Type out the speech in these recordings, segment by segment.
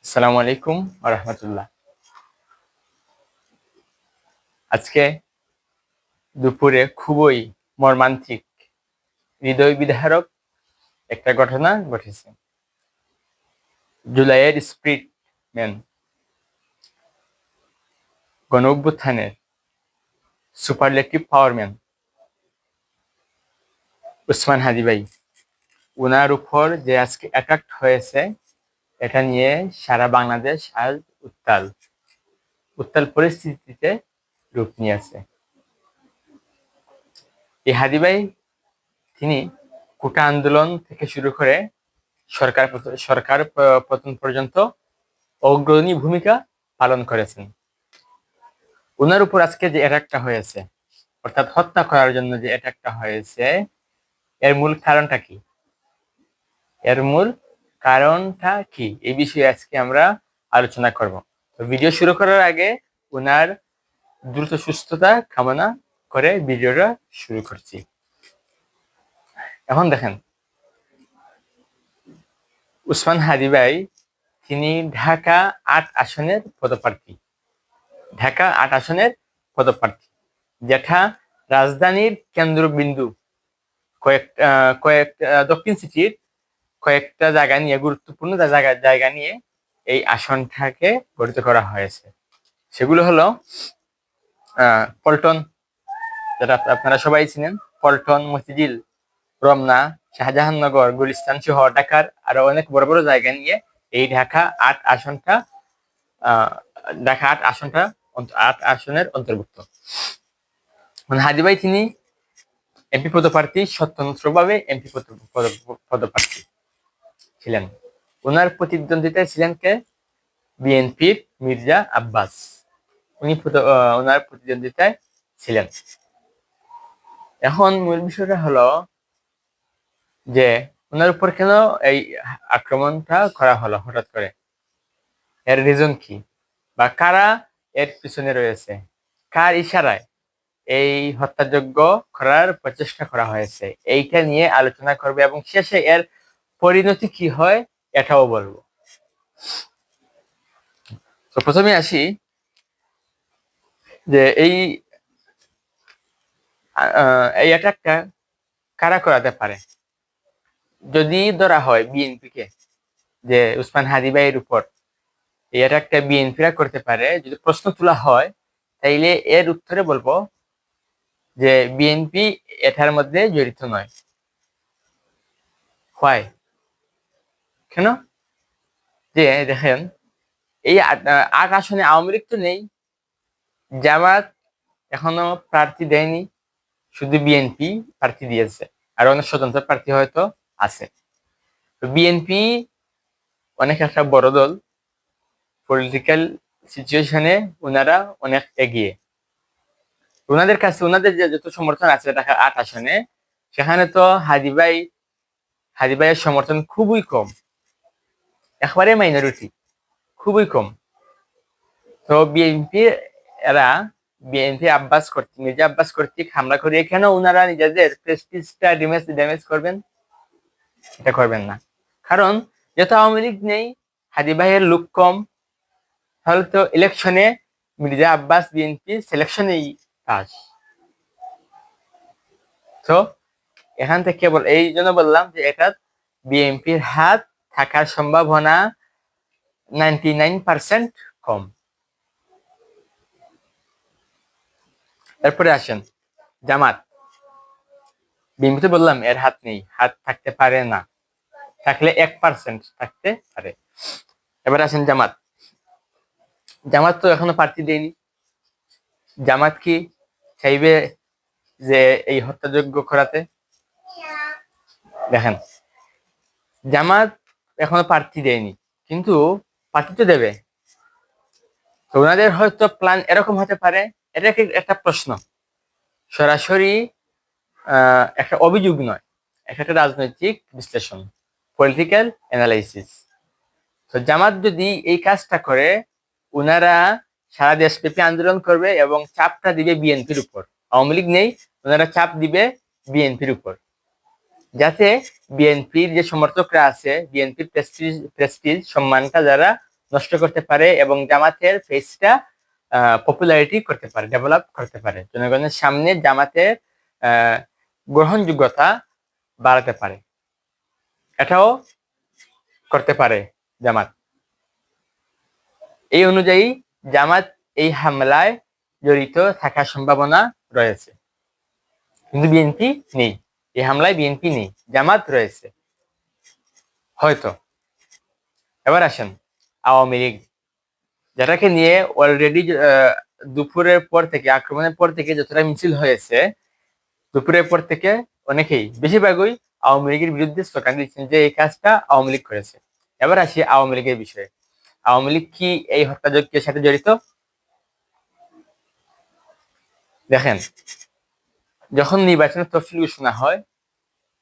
আসসালামু আলাইকুম ওয়া রাহমাতুল্লাহ। আজকে দুপুরে খুবই মর্মান্তিক, হৃদয় বিদারক একটা ঘটনা ঘটেছে। জুলাইয়ের স্পিরিট ম্যান, গণঅভ্যুত্থানের superlative power man Usman Hadi ভাই, উনার উপর যে আজকে অ্যাটাক হয়েছে, এটা নিয়ে সারা বাংলাদেশ আজ উত্তাল উত্তাল পরিস্থিতিতে রূপ নিয়েছে। এই হাদি ভাই, তিনি কোটা আন্দোলন থেকে শুরু করে সরকার পতন পর্যন্ত অগ্রণী ভূমিকা পালন করেছেন। ওনার উপর আজকে যে অ্যাটাকটা হয়েছে, অর্থাৎ হত্যা করার জন্য যে অ্যাটাকটা হয়েছে, এর মূল কারণটা কি? এই বিষয়ে আজকে আমরা আলোচনা করব। তো ভিডিও শুরু করার আগে ওনার দ্রুত সুস্থতা কামনা করে ভিডিওটা শুরু করছি। এখন দেখেন, উসমান হাদি ভাই, তিনি ঢাকা ৮ আসনের পদপ্রার্থী। ঢাকা ৮ আসনের পদপ্রার্থী, যেটা রাজধানীর কেন্দ্রবিন্দু। কয়েকটা দক্ষিণ সিটির কয়েকটা জায়গা নিয়ে, গুরুত্বপূর্ণ জায়গা নিয়ে এই আসনটাকে গঠিত করা হয়েছে। সেগুলো হলো পল্টন, যেটা আপনারা সবাই চিনেন, পল্টন, মতিঝিল, রমনা, শাহজাহাননগর, গুলিস্তান সহ ঢাকার আরো অনেক বড় বড় জায়গা নিয়ে এই ঢাকা ৮ আসনটা ঢাকা ৮ আসনের অন্তর্ভুক্ত। হাদি ভাই, তিনি এমপি পদপ্রার্থী, স্বতন্ত্রভাবে এমপি পদপ্রার্থী ছিলেন। ওনার প্রতিদ্বন্দ্বিতায় ছিলেন কে? বিএনপির মির্জা আব্বাস। ওনার প্রতিদ্বন্দ্বিতায় ছিলেন। এখন মূল বিষয়টা হলো যে ওনার উপর কেন এই আক্রমণটা করা হলো হঠাৎ করে? এর রিজন কি, বা কারা এর পিছনে রয়েছে, কার ইশারায় এই হত্যাযজ্ঞ করার প্রচেষ্টা করা হয়েছে, এইটা নিয়ে আলোচনা করবে এবং শেষে এর পরিণতি কি হয় এটাও বলবো। তো প্রথমে আসি যে এই অ্যাটাকটা কারা করাতে পারে। যদি ধরা হয় বিএনপিকে, যে উসমান হাদি ভাইয়ের উপর এই অ্যাটাকটা বিএনপিরা করতে পারে, যদি প্রশ্ন তোলা হয়, তাইলে এর উত্তরে বলবো যে বিএনপি এটার মধ্যে জড়িত নয়। হয় কেন? যে দেখেন, এই ৮ আসনে আওয়ামী লীগ তো নেই, জামাত এখনো প্রার্থী দেয়নি, শুধু বিএনপি প্রার্থী দিয়েছে, আর অনেক স্বতন্ত্র প্রার্থী হয়তো আছে। তো বিএনপি অনেক একটা বড় দল, পলিটিক্যাল সিচুয়েশনে ওনারা অনেক এগিয়ে। ওনাদের কাছে ওনাদের যে যত সমর্থন আছে ঢাকা ৮ আসনে, সেখানে তো হাদি ভাইয়ের সমর্থন খুবই কম, একেবারে মাইনরিটি, খুবই কম। তো বিএনপি মির্জা আব্বাস কর্তৃক হামলা করিয়ে কেন ওনারা নিজেদের প্রেস্টিজটা ড্যামেজ করবেন? এটা করবেন না। কারণ যেহেতু আওয়ামী লীগ নেই, হাদি ভাইয়ের লোক কম, তাহলে তো ইলেকশনে মির্জা আব্বাস বিএনপি সিলেকশনেই পাস। তো এখান থেকে এই জন্য বললাম যে এটা বিএনপির হাত থাকার সম্ভাবনা 99% কম। তারপরে আসেন জামাত। বিএনপি তো বললাম এর হাত নেই, হাত থাকতে পারে না, থাকলে 1% থাকতে পারে। এবার আসেন জামাত। জামাত তো এখনো প্রার্থী দেয়নি। জামাত কি চাইবে যে এই হত্যাযজ্ঞ করাতে? দেখেন, জামাত এখনো প্রার্থী দেয়নি, কিন্তু প্রার্থী তো দেবে। তো ওনাদের হয়তো প্ল্যান এরকম হতে পারে, এটা কি একটা প্রশ্ন, সরাসরি একটা অভিযোগ নয়, একটা রাজনৈতিক বিশ্লেষণ, পলিটিক্যাল অ্যানালাইসিস। তো জামাত যদি এই কাজটা করে, ওনারা সারা দেশব্যাপী আন্দোলন করবে এবং চাপটা দিবে বিএনপির উপর। আওয়ামী লীগ নেই, ওনারা চাপ দিবে বিএনপির উপর, যাতে বিএনপির যে সমর্থকরা আছে, বিএনপির প্রেস্টিজ সম্মানটা যারা নষ্ট করতে পারে এবং জামাতের ফেসটা পপুলারিটি করতে পারে, ডেভেলপ করতে পারে, জনগণের সামনে জামাতের গ্রহণযোগ্যতা বাড়াতে পারে, এটাও করতে পারে জামাত। এই অনুযায়ী জামাত এই হামলায় জড়িত থাকার সম্ভাবনা রয়েছে, কিন্তু বিএনপি নেই, এই হামলায় বিএনপি নেই, জামাত রয়েছে হয়তো। এবার আসেন আওয়ামী লীগ, যেটাকে নিয়ে অলরেডি দুপুরের পর থেকে, আক্রমণের পর থেকে যতটা মিছিল হয়েছে, দুপুরের পর থেকে অনেকেই, বেশিরভাগই আওয়ামী লীগের বিরুদ্ধে স্লোগান দিচ্ছেন যে এই কাজটা আওয়ামী লীগ করেছে। এবার আসি আওয়ামী লীগের বিষয়ে। আওয়ামী লীগ কি এই হত্যাযজ্ঞের সাথে জড়িত? দেখেন, যখন নির্বাচনের তফসিল ঘোষণা হয়,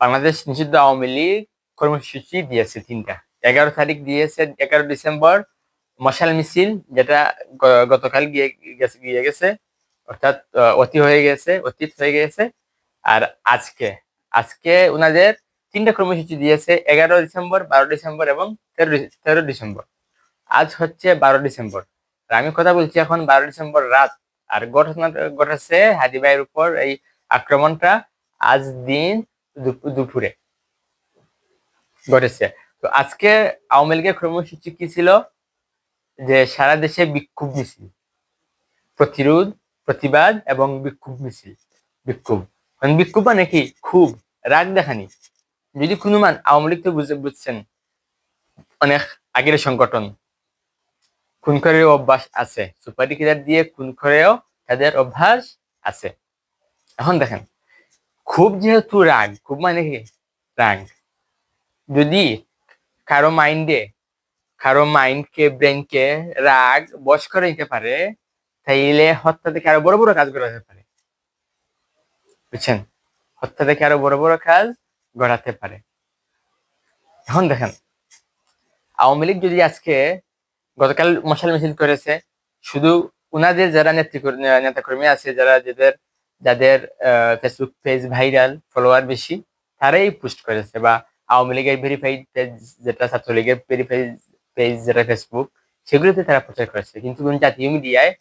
বাংলাদেশ নিষিদ্ধ আওয়ামী লীগ কর্মসূচি দিয়েছে 3টা। 11 তারিখ দিয়েছে, 11 ডিসেম্বর মশাল মিছিল, যেটা গতকাল গিয়ে গেছে, অর্থাৎ অতীত হয়ে গেছে। আর আজকে আজকে ওনাদের 3টা কর্মসূচি দিয়েছে, 11 ডিসেম্বর, 12 ডিসেম্বর এবং 13 ডিসেম্বর। আজ হচ্ছে 12 ডিসেম্বর, আর আমি কথা বলছি এখন 12 ডিসেম্বর রাত। আর ঘটনা ঘটেছে হাদি ভাইয়ের উপর এই আক্রমণটা আজ দিন দুপুরে ঘটেছে। তো আজকে আওয়ামী লীগের কর্মসূচি কি ছিল? যে সারা দেশে বিক্ষোভ মিছিল, প্রতিরোধ, প্রতিবাদ এবং বিক্ষোভ মিছিল। বিক্ষোভ বিক্ষোভ মানে কি? খুব রাগ দেখানি। যদি কোনো আওয়ামী লীগ তো বুঝছেন অনেক আগের সংগঠন, খুন করেও অভ্যাস আছে, সুপারি কিলার দিয়ে খুন করেও তাদের অভ্যাস আছে। এখন দেখেন, খুব যেহেতু রাগ, খুব মানে কি রাগ, যদি কারো মাইন্ডকে, ব্রেনকে রাগ বশ করে নিতে পারে, তাইলে হত্যা থেকে আরো বড় বড় কাজ করাতে পারে, বুঝছেন? হত্যা থেকে আরো বড় বড় কাজ গড়াতে পারে। এখন দেখেন, আওয়ামী লীগ যদি আজকে, গতকাল মশাল মিছিল করেছে, শুধু উনাদের যারা নেতাকর্মী আছে, যাদের ফেসবুক পেজ ভাইরাল, ফলোয়ার বেশি, তারাই পোস্ট করেছে, বা আওয়ামী লীগের ভেরিফাইড পেজ যেটা, ছাত্রলীগের ভেরিফাইড পেজ যেটা ফেসবুক, সেগুলোতে তারা প্রচার করেছে, কিন্তু কোন জাতীয় মিডিয়ায়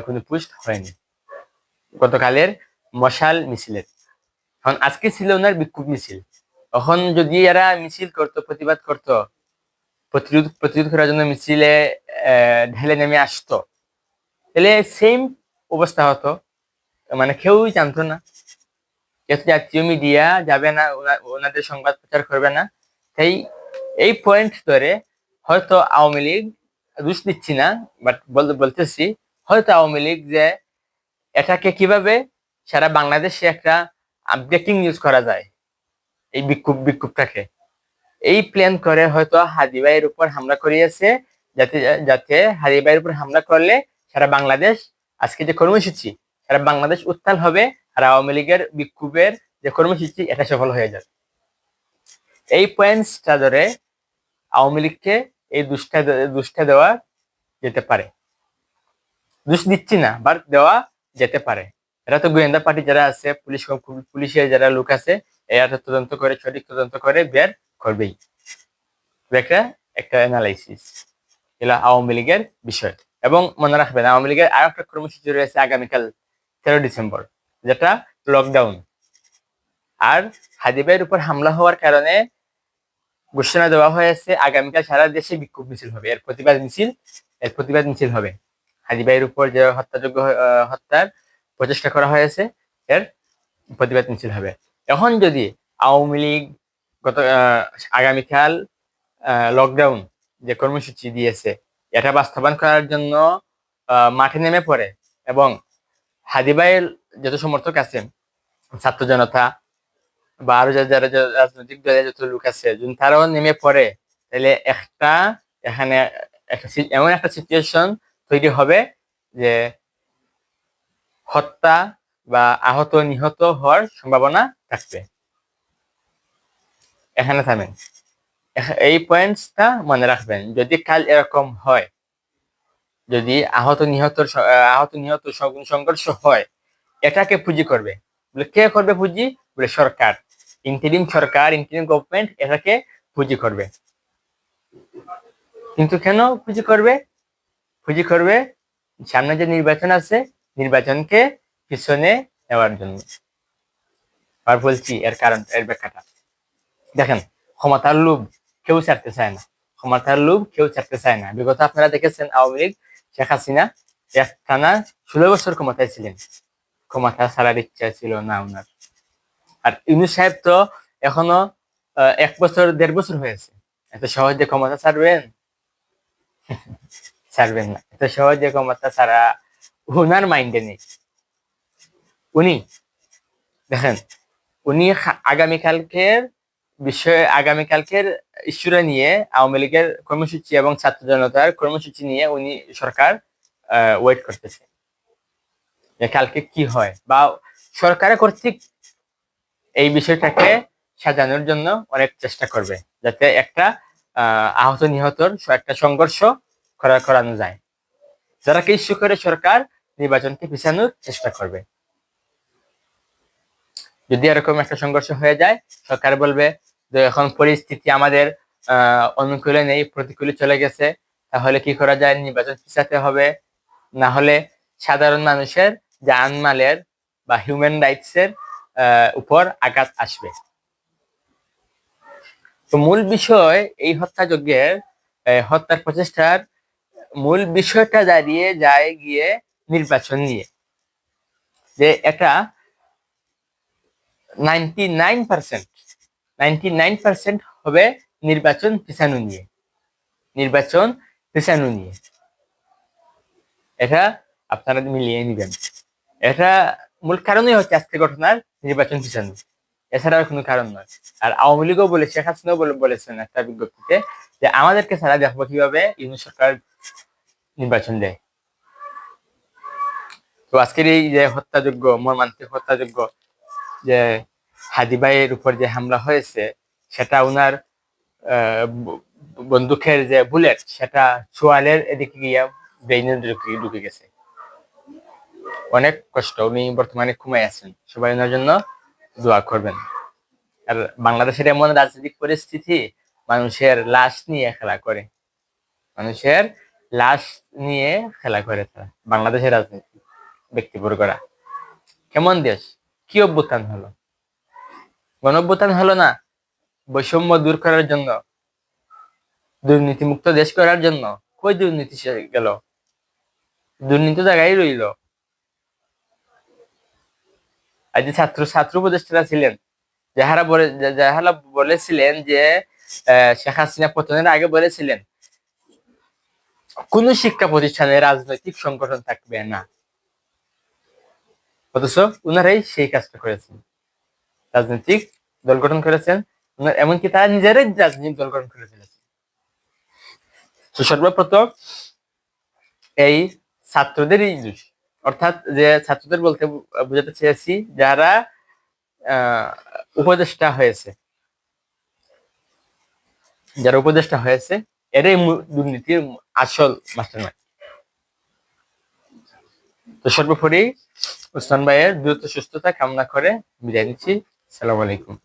কোনো পোস্ট হয়নি গতকালের মশাল মিছিলের। এখন আজকে ছিল ওনার বিক্ষোভ মিছিল, তখন যদি এরা মিছিল করতো, প্রতিবাদ করতো, প্রতিরোধ করার জন্য মিছিলে ঢেলে নেমে আসতো, তাহলে সেম অবস্থা হতো, মানে কেউই জানতো না, যেহেতু জাতীয় মিডিয়া যাবে না, ওনাদের সংবাদ প্রচার করবে না। তাই এই পয়েন্ট ধরে হয়তো আওয়ামী লীগ, দোষ দিচ্ছি না, বাট বলতেছি, হয়তো আওয়ামী লীগ যে এটাকে কিভাবে সারা বাংলাদেশে একটা ব্রেকিং নিউজ করা যায়, এই বিক্ষোভটাকে, এই প্ল্যান করে হয়তো হাদি ভাইয়ের উপর হামলা করিয়েছে, যাতে যাতে হাদি ভাইয়ের উপর হামলা করলে সারা বাংলাদেশ, আজকে যে কর্মসূচি, সারা বাংলাদেশ উত্তাল হবে, আর আওয়ামী লীগের বিক্ষোভের যে কর্মসূচি, এটা সফল হয়ে যাবে। এই পয়েন্টসটা ধরে আওয়ামী লীগকে এই দুষ্টা দেওয়া যেতে পারে, দোষ দিচ্ছি না, বাট দেওয়া যেতে পারে। এরা তো গোয়েন্দা পার্টি যারা আছে, পুলিশের যারা লোক আছে, এরা তদন্ত করে, সঠিক তদন্ত করে বের করবেই। একটা অ্যানালাইসিস এলা আওয়ামী লীগের বিষয়। এবং মনে রাখবেন, আওয়ামী লীগের আর একটা কর্মসূচি রয়েছে আগামীকাল 13 ডিসেম্বর, যেটা লকডাউন। আর হাদি ভাইয়ের উপর হামলা হওয়ার কারণে ঘোষণা দেওয়া হয়েছে আগামীকাল সারা দেশে বিক্ষোভ মিছিল হবে, এর প্রতিবাদ মিছিল হবে। হাদি ভাইয়ের উপর যে হত্যার প্রচেষ্টা করা হয়েছে, এর প্রতিবাদ মিছিল হবে। এখন যদি আওয়ামী লীগ আগামীকাল লকডাউন যে কর্মসূচি দিয়েছে, এটা বাস্তবায়ন করার জন্য মাঠে নেমে পড়ে, এবং হাদি ভাইয়ের যত সমর্থক আছে, ছাত্র জনতা বা আরো যারা রাজনৈতিক দলের যত লোক আছে, যদি তারাও নেমে পড়ে, তাহলে এখানে এমন একটা সিচুয়েশন তৈরি হবে যে হত্যা বা আহত নিহত হওয়ার সম্ভাবনা থাকবে। এখানে থামেন, এই পয়েন্টসটা মনে রাখবেন। যদি কাল এরকম হয়, যদি আহত নিহত সংঘর্ষ হয়, এটাকে পুঁজি করবে, বলে কে করবে পুঁজি? বলে সরকার, ইন্টারিম গভর্নমেন্ট এটাকে পুঁজি করবে। কিন্তু কেন পুঁজি করবে সামনে যে নির্বাচন আছে, নির্বাচনকে পিছনে নেওয়ার জন্য। আর বলছি এর কারণ, এর ব্যাখ্যাটা দেখেন। ক্ষমতার লোভ কেউ ছাড়তে চায় না, ক্ষমতার লোভ কেউ ছাড়তে চায় না। বিগত আপনারা দেখেছেন আওয়ামী লীগ, শেখ হাসিনা একটানা 16 বছর ক্ষমতায় ছিলেন, ক্ষমতা ছাড়ার ইচ্ছা ছিল না ওনার। আর ইউনূস সাহেব তো এখনো 1 বছর 1.5 বছর হয়েছে, এত সহজে ক্ষমতা ছাড়বেন? ছাড়বেন না, এত সহজে ক্ষমতা ছাড়া ওনার মাইন্ডে নেই। উনি দেখেন, উনি আগামীকালকের ইস্যুটা নিয়ে, আওয়ামী লীগের কর্মসূচি এবং ছাত্র জনতার কর্মসূচি নিয়ে উনি সরকার ওয়েট করতেছে যে কালকে কি হয়, বা সরকারের কর্তৃক এই বিষয়টাকে সাজানোর জন্য অনেক চেষ্টা করবে, যাতে একটা আহত নিহতর একটা সংঘর্ষ করানো যায়। যারা কি ইস্যু করে সরকার নির্বাচনকে পিছানোর চেষ্টা করবে। যদি এরকম একটা সংঘর্ষ হয়ে যায়, সরকার বলবে যে এখন পরিস্থিতি আমাদের অনুকূলে নেই, প্রতিকূলে চলে গেছে, তাহলে কি করা যায়, নির্বাচন পিছাতে হবে, না হলে সাধারণ মানুষের জানমালের বা হিউম্যান রাইটস এর উপর আঘাত আসবে। তো মূল বিষয় এই হত্যাযজ্ঞের, হত্যার প্রচেষ্টার মূল বিষয়টা দাঁড়িয়ে যায় গিয়ে নির্বাচন নিয়ে, যে এটা 99% হবে নির্বাচন পিছানো নিয়ে। এটা আপনারা মিলিয়ে নিবেন। এটা মূল কারণই হচ্ছে আজকে ঘটনার নির্বাচন পিছানো, এছাড়া আর কোনো কারণ নয়। আর আওয়ামী লীগও বলে, শেখ হাসিনাও বলেছেন একটা বিজ্ঞপ্তিতে যে আমাদেরকে ছাড়া দেখবো কিভাবে ইউনূস সরকার নির্বাচন দেয়। তো আজকের এই যে হত্যাযজ্ঞ, মর্মান্তিক হত্যাযজ্ঞ, যে হাদি ভাইয়ের উপর যে হামলা হয়েছে, সেটা উনার বন্দুকের যে বুলেট, সেটা চোয়ালের এদিকে গিয়া ব্রেইনে ঢুকে গেছে। অনেক কষ্ট, উনি বর্তমানে ঘুমায় আছেন, সবাই ওনার জন্য দোয়া করবেন। আর বাংলাদেশের এমন রাজনৈতিক পরিস্থিতি, মানুষের লাশ নিয়ে খেলা করে তারা, বাংলাদেশের রাজনীতি ব্যক্তিবর্গরা। কেমন দেশ, কি অভ্যুত্থান হলো? গণ অভ্যুত্থান হলো না, বৈষম্য দূর করার জন্য, দুর্নীতিমুক্ত দেশ করার জন্য। কই দুর্নীতি গেল? দুর্নীতি জায়গায় রইল। আর যে ছাত্র উপদেষ্টারা ছিলেন, যাহারা বলেছিলেন যে শেখ হাসিনা পতনের আগে বলেছিলেন কোন শিক্ষা প্রতিষ্ঠানে রাজনৈতিক সংগঠন থাকবে না, অথচ উনারাই সেই কাজটা করেছেন, রাজনৈতিক দল গঠন করেছেন। এমনকি তারা নিজেরাই রাজনৈতিক দল গঠন করে ফেলেছে। তো সর্বপ্রথম এই ছাত্রদেরই দোষ, অর্থাৎ যে ছাত্রদের বলতে বোঝাতে চেয়েছি যারা উপদেষ্টা হয়েছে, এরাই দুর্নীতির আসল মাস্টারমাইন্ড। তো সর্বোপরি ওসমান ভাইয়ের দ্রুত সুস্থতা কামনা করে বিদায় নিচ্ছি। আসসালামু আলাইকুম।